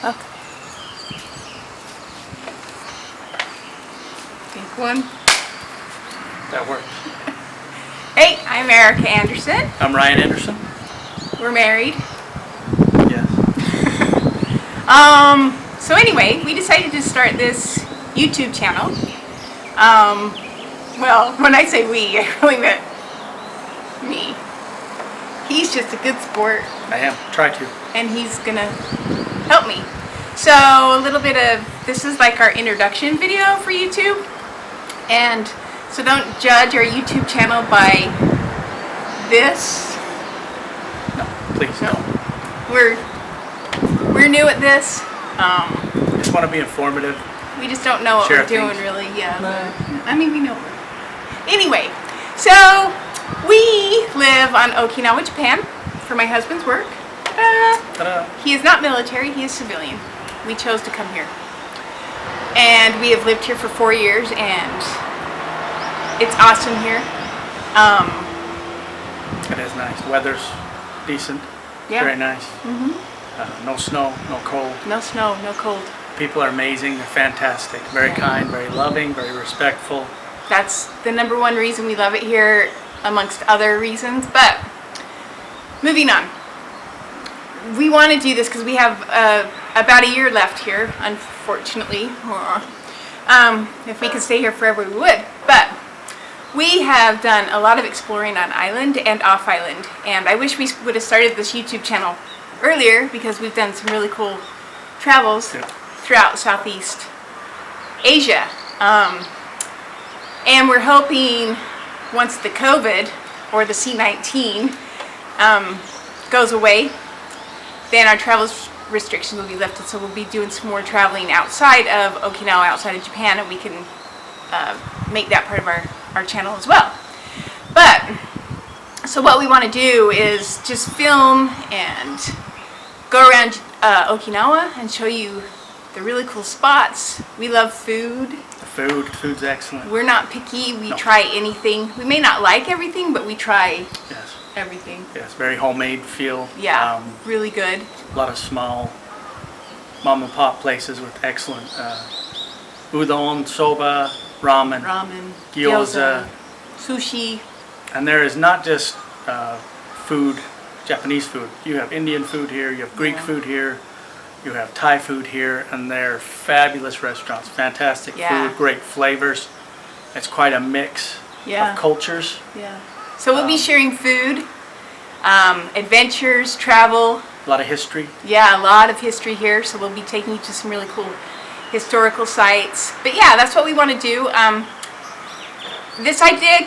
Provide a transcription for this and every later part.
Okay. Take one. That works. Hey, I'm Erica Anderson. I'm Ryan Anderson. We're married. Yes. So anyway, we decided to start this YouTube channel. Well, when I say we, I really meant me. He's just a good sport. I am. Try to. And he's gonna help me. So a little bit of, this is like our introduction video for YouTube. And so don't judge our YouTube channel by this. No, please. No. We're new at this. Just want to be informative. We just don't know what Share we're doing things. really. Yeah. No. I mean, we know. Anyway, so we live on Okinawa, Japan for my husband's work. Ta-da. He is not military, he is civilian. We chose to come here. And we have lived here for 4 years and it's awesome here. It is nice. The weather's decent. Yeah. Very nice. No snow, no cold. No snow, no cold. People are amazing. They're fantastic. Very kind, very loving, very respectful. That's the number one reason we love it here, amongst other reasons. But moving on. We want to do this because we have about a year left here, unfortunately. If we could stay here forever, we would. But we have done a lot of exploring on island and off island. And I wish we would have started this YouTube channel earlier because we've done some really cool travels throughout Southeast Asia. And we're hoping once the COVID or the C-19 goes away, then our travel restrictions will be lifted, so we'll be doing some more traveling outside of Okinawa, outside of Japan, and we can make that part of our channel as well. But, so what we want to do is just film and go around Okinawa and show you the really cool spots. We love food. Food's excellent. We're not picky, we try anything. We may not like everything, but we try everything. Yes, very homemade feel. Yeah, really good. A lot of small mom and pop places with excellent udon, soba, ramen, gyoza, sushi. And there is not just food, Japanese food. You have Indian food here, you have Greek food here, you have Thai food here, and they're fabulous restaurants. Fantastic food, great flavors. It's quite a mix of cultures. Yeah. So we'll be sharing food, adventures, travel. A lot of history. Yeah, a lot of history here. So we'll be taking you to some really cool historical sites. But yeah, that's what we want to do. This idea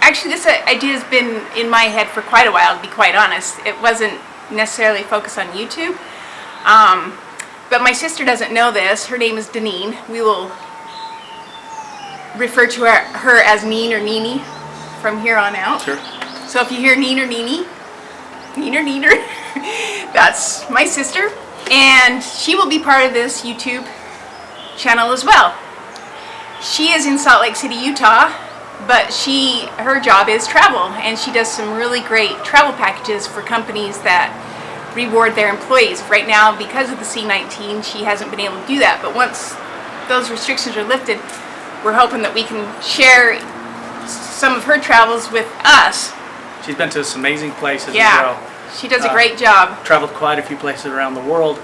has been in my head for quite a while, to be quite honest. It wasn't necessarily focused on YouTube. But my sister doesn't know this. Her name is Deneen. We will refer to her as Neen or Nini from here on out. Sure. So if you hear Neen or Nini, Neener, that's my sister. And she will be part of this YouTube channel as well. She is in Salt Lake City, Utah, but her job is travel, and she does some really great travel packages for companies that reward their employees. Right now, because of the C-19, she hasn't been able to do that, but once those restrictions are lifted, we're hoping that we can share some of her travels with us. She's been to some amazing places as well. She does a great job. Traveled quite a few places around the world.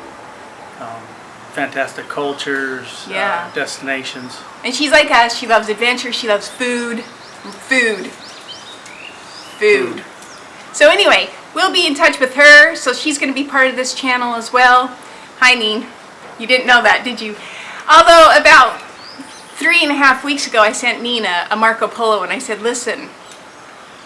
Fantastic cultures, destinations. And she's like us. She loves adventure. She loves food. Food. So anyway, we'll be in touch with her. So she's going to be part of this channel as well. Hi, Neen. You didn't know that, did you? Although about 3.5 weeks ago, I sent Nina a Marco Polo, and I said, listen,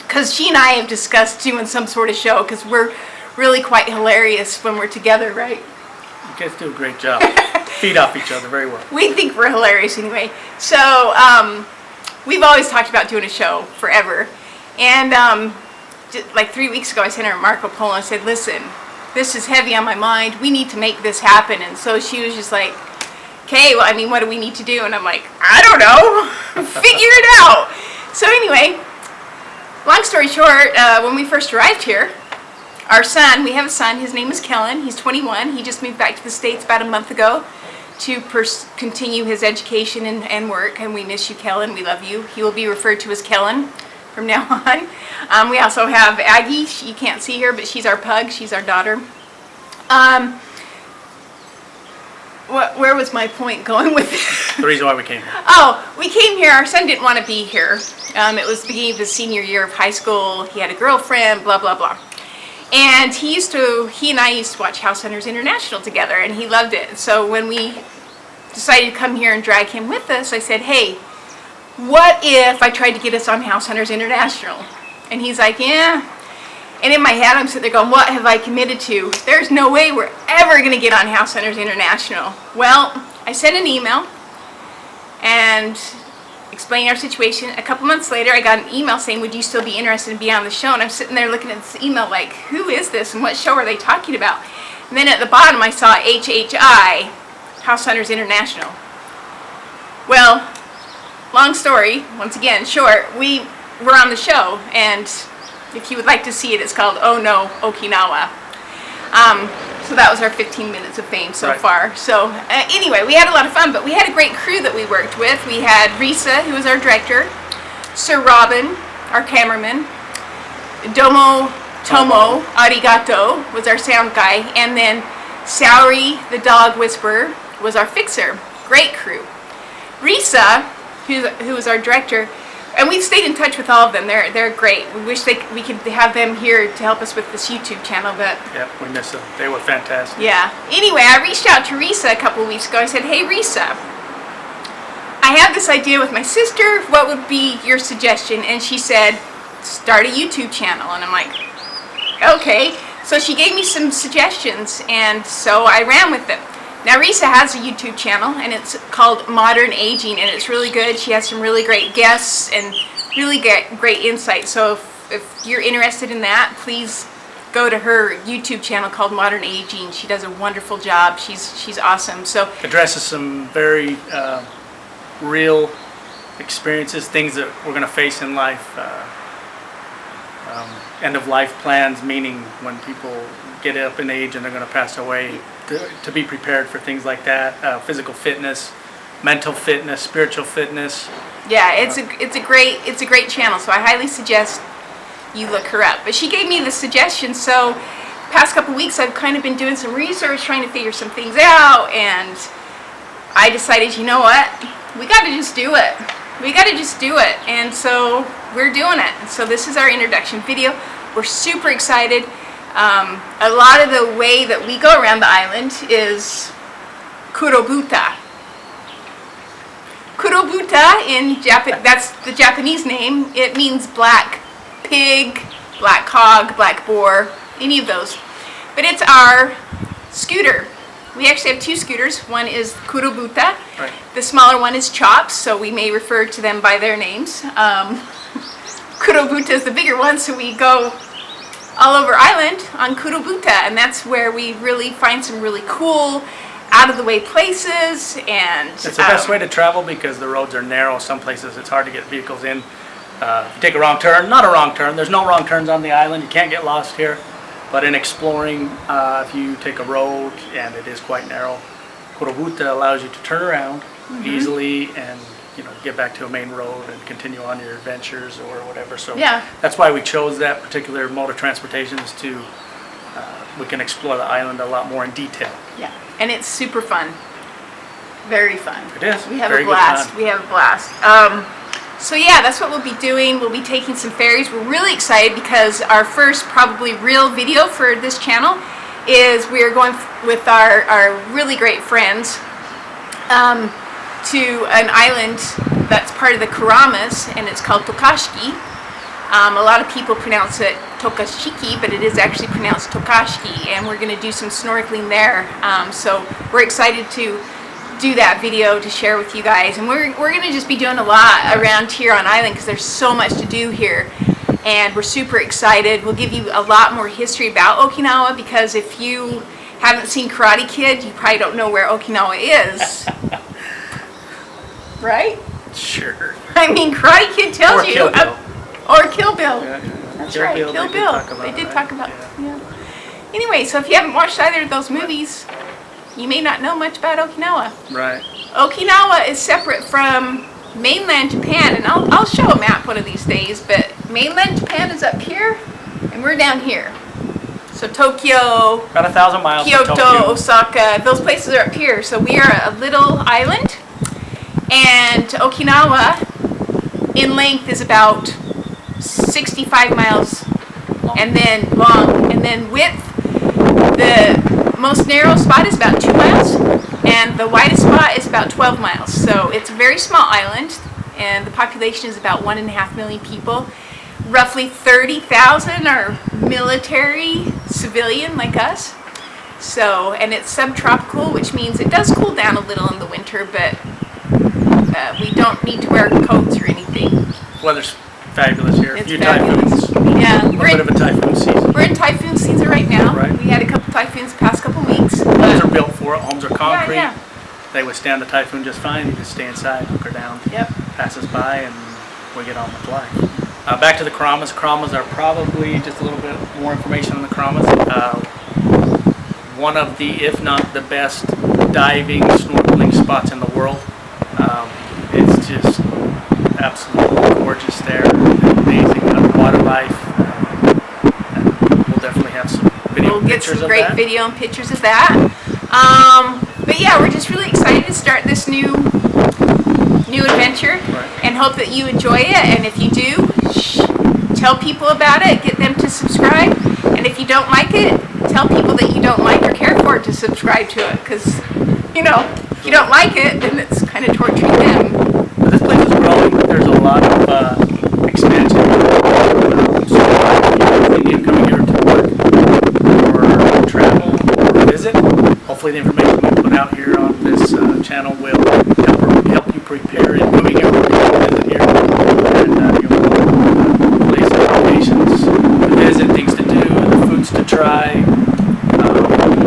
because she and I have discussed doing some sort of show, because we're really quite hilarious when we're together, right? You guys do a great job. Feed off each other very well. We think we're hilarious anyway. So we've always talked about doing a show forever. And like 3 weeks ago, I sent her a Marco Polo. I said, listen, this is heavy on my mind. We need to make this happen. And so she was just like, okay, well, I mean, what do we need to do? And I'm like, I don't know. Figure it out. So anyway, long story short, when we first arrived here, our son, we have a son, his name is Kellen. He's 21. He just moved back to the States about a month ago to continue his education and work. And we miss you, Kellen. We love you. He will be referred to as Kellen from now on. We also have Aggie. You can't see her, but she's our pug. She's our daughter. Where was my point going with this? The reason why we came here. Oh, we came here. Our son didn't want to be here. It was the beginning of his senior year of high school. He had a girlfriend, blah, blah, blah. And he and I used to watch House Hunters International together, and he loved it. So when we decided to come here and drag him with us, I said, hey, what if I tried to get us on House Hunters International? And he's like, yeah. And in my head, I'm sitting there going, what have I committed to? There's no way we're ever going to get on House Hunters International. Well, I sent an email and explained our situation. A couple months later, I got an email saying, would you still be interested in being on the show? And I'm sitting there looking at this email like, who is this and what show are they talking about? And then at the bottom, I saw HHI, House Hunters International. Well, long story, once again, short, we were on the show, and if you would like to see it, it's called Oh No, Okinawa. So that was our 15 minutes of fame so far. So anyway, we had a lot of fun, but we had a great crew that we worked with. We had Risa, who was our director, Sir Robin, our cameraman, Domo Tomo Arigato was our sound guy, and then Saori, the dog whisperer, was our fixer. Great crew. Risa, who was our director, and we've stayed in touch with all of them. They're great. We wish we could have them here to help us with this YouTube channel, but yeah, we miss them. They were fantastic. Yeah. Anyway, I reached out to Risa a couple of weeks ago. I said, hey, Risa, I have this idea with my sister. What would be your suggestion? And she said, start a YouTube channel. And I'm like, okay. So she gave me some suggestions, and so I ran with them. Now, Risa has a YouTube channel, and it's called Modern Aging, and it's really good. She has some really great guests and really great insight. So if you're interested in that, please go to her YouTube channel called Modern Aging. She does a wonderful job. She's awesome. So addresses some very real experiences, things that we're going to face in life. End-of-life plans, meaning when people get up in age and they're going to pass away, to be prepared for things like that. Physical fitness, mental fitness, spiritual fitness. Yeah, it's a great channel. So I highly suggest you look her up. But she gave me the suggestion. So past couple weeks, I've kind of been doing some research, trying to figure some things out, and I decided, you know what, we got to just do it. We got to just do it. And so we're doing it. So this is our introduction video. We're super excited. A lot of the way that we go around the island is kurobuta. Kurobuta in Japan, that's the Japanese name. It means black pig, black hog, black boar, any of those. But it's our scooter. We actually have two scooters. One is kurobuta. Right. The smaller one is chops, so we may refer to them by their names. Kurobuta is the bigger one, so we go all over island on kurobuta, and that's where we really find some really cool, out-of-the-way places. And it's the best way to travel because the roads are narrow. Some places it's hard to get vehicles in. If you take a wrong turn, not a wrong turn. There's no wrong turns on the island. You can't get lost here. But in exploring, if you take a road and it is quite narrow, kurobuta allows you to turn around easily and get back to a main road and continue on your adventures or whatever. So yeah, that's why we chose that particular mode of transportation, is to we can explore the island a lot more in detail. Yeah, and it's super fun. Very fun. It is. We have Very a blast. good time. We have a blast. So yeah, that's what we'll be doing. We'll be taking some ferries. We're really excited because our first probably real video for this channel is we are going with our really great friends to an island that's part of the Kuramas, and it's called Tokashiki. A lot of people pronounce it Tokashiki, but it is actually pronounced Tokashiki, and we're going to do some snorkeling there. So we're excited to do that video to share with you guys, and we're going to just be doing a lot around here on island because there's so much to do here, and we're super excited. We'll give you a lot more history about Okinawa, because if you haven't seen Karate Kid, you probably don't know where Okinawa is. Right? Sure. I mean, Karate Kid tells Or you. Kill Bill. Or Kill Bill. Yeah. That's Kill right. Bill, Kill they did Bill. talk about They it, did right? talk about. Yeah. Yeah. Anyway, so if you haven't watched either of those movies, you may not know much about Okinawa. Right. Okinawa is separate from mainland Japan, and I'll show a map one of these days, but mainland Japan is up here, and we're down here. So Tokyo, About 1,000 miles from Kyoto, Tokyo. Osaka, those places are up here. So we are a little island, and Okinawa in length is about 65 miles and then long, and then width, the most narrow spot is about 2 miles, and the widest spot is about 12 miles. So it's a very small island, and the population is about 1.5 million people. Roughly 30,000 are military, civilian like us. So, and it's subtropical, which means it does cool down a little in the winter, but we don't need to wear coats or anything. Weather's fabulous here. It's a few fabulous. typhoons. Yeah, A little bit of a typhoon season. we're in typhoon season right now. Right. We had a couple typhoons the past couple weeks. Homes are built for it. Homes are concrete. Yeah. They withstand the typhoon just fine. You just stay inside, hunker down. Yep. Passes by, and we get on with life. Back to the Karamas. Karamas are probably just a little bit more information on the Karamas. One of the, if not the best, diving, snorkeling spots in the world. It's just absolutely gorgeous there. Amazing underwater life. We'll definitely have some video We'll and get pictures some of great that. video and pictures of that. But yeah, we're just really excited to start this new adventure, Right. and hope that you enjoy it. And if you do, tell people about it, get them to subscribe. And if you don't like it, tell people that you don't like or care for it to subscribe to it. Because, you know, if you don't like it, then it's kind of torturing them. But this place is growing. There's a lot of expansion. So if you're coming here to work or travel or visit, hopefully the information we put out here on this channel will help you prepare in moving here, visit here, and you'll know places, locations to visit, things to do, the foods to try.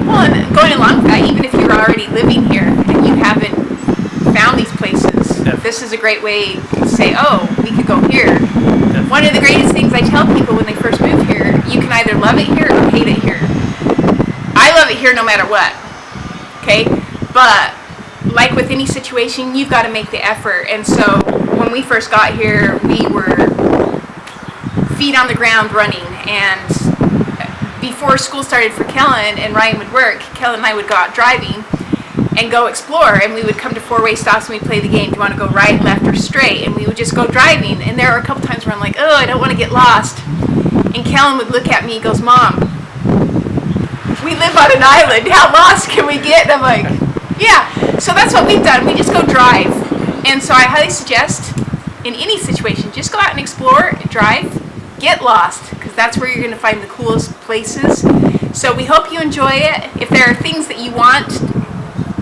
Well, and going along with that, even if you're already living here and you haven't found these places, this is a great way to say, oh, we could go here. One of the greatest things I tell people when they first move here, you can either love it here or hate it here. I love it here no matter what, okay? But like with any situation, you've got to make the effort. And so when we first got here, we were feet on the ground running. And before school started for Kellen and Ryan would work, Kellen and I would go out driving and go explore, and we would come to four-way stops and we'd play the game. Do you want to go right, left, or straight? And we would just go driving. And there were a couple times where I'm like, oh, I don't want to get lost. And Kellen would look at me, he goes, Mom, we live on an island. How lost can we get? And I'm like, yeah. So that's what we've done. We just go drive. And so I highly suggest, in any situation, just go out and explore, drive, get lost, because that's where you're going to find the coolest places. So we hope you enjoy it. If there are things that you want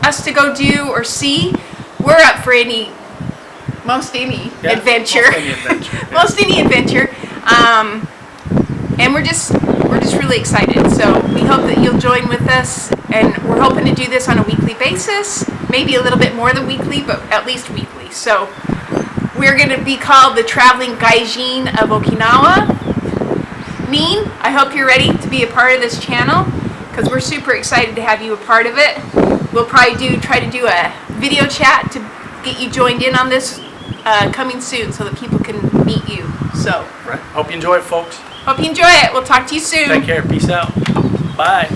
us to go do or see, we're up for most any adventure. Most any adventure. Yeah. Most any adventure. And we're just really excited. So we hope that you'll join with us, and we're hoping to do this on a weekly basis, maybe a little bit more than weekly, but at least weekly. So we're going to be called the Traveling Gaijin of Okinawa. Neen, I hope you're ready to be a part of this channel, because we're super excited to have you a part of it. We'll probably try to do a video chat to get you joined in on this coming soon, so that people can meet you. So Right. Hope you enjoy it, folks. hope you enjoy it. We'll talk to you soon. Take care. Peace out. Bye.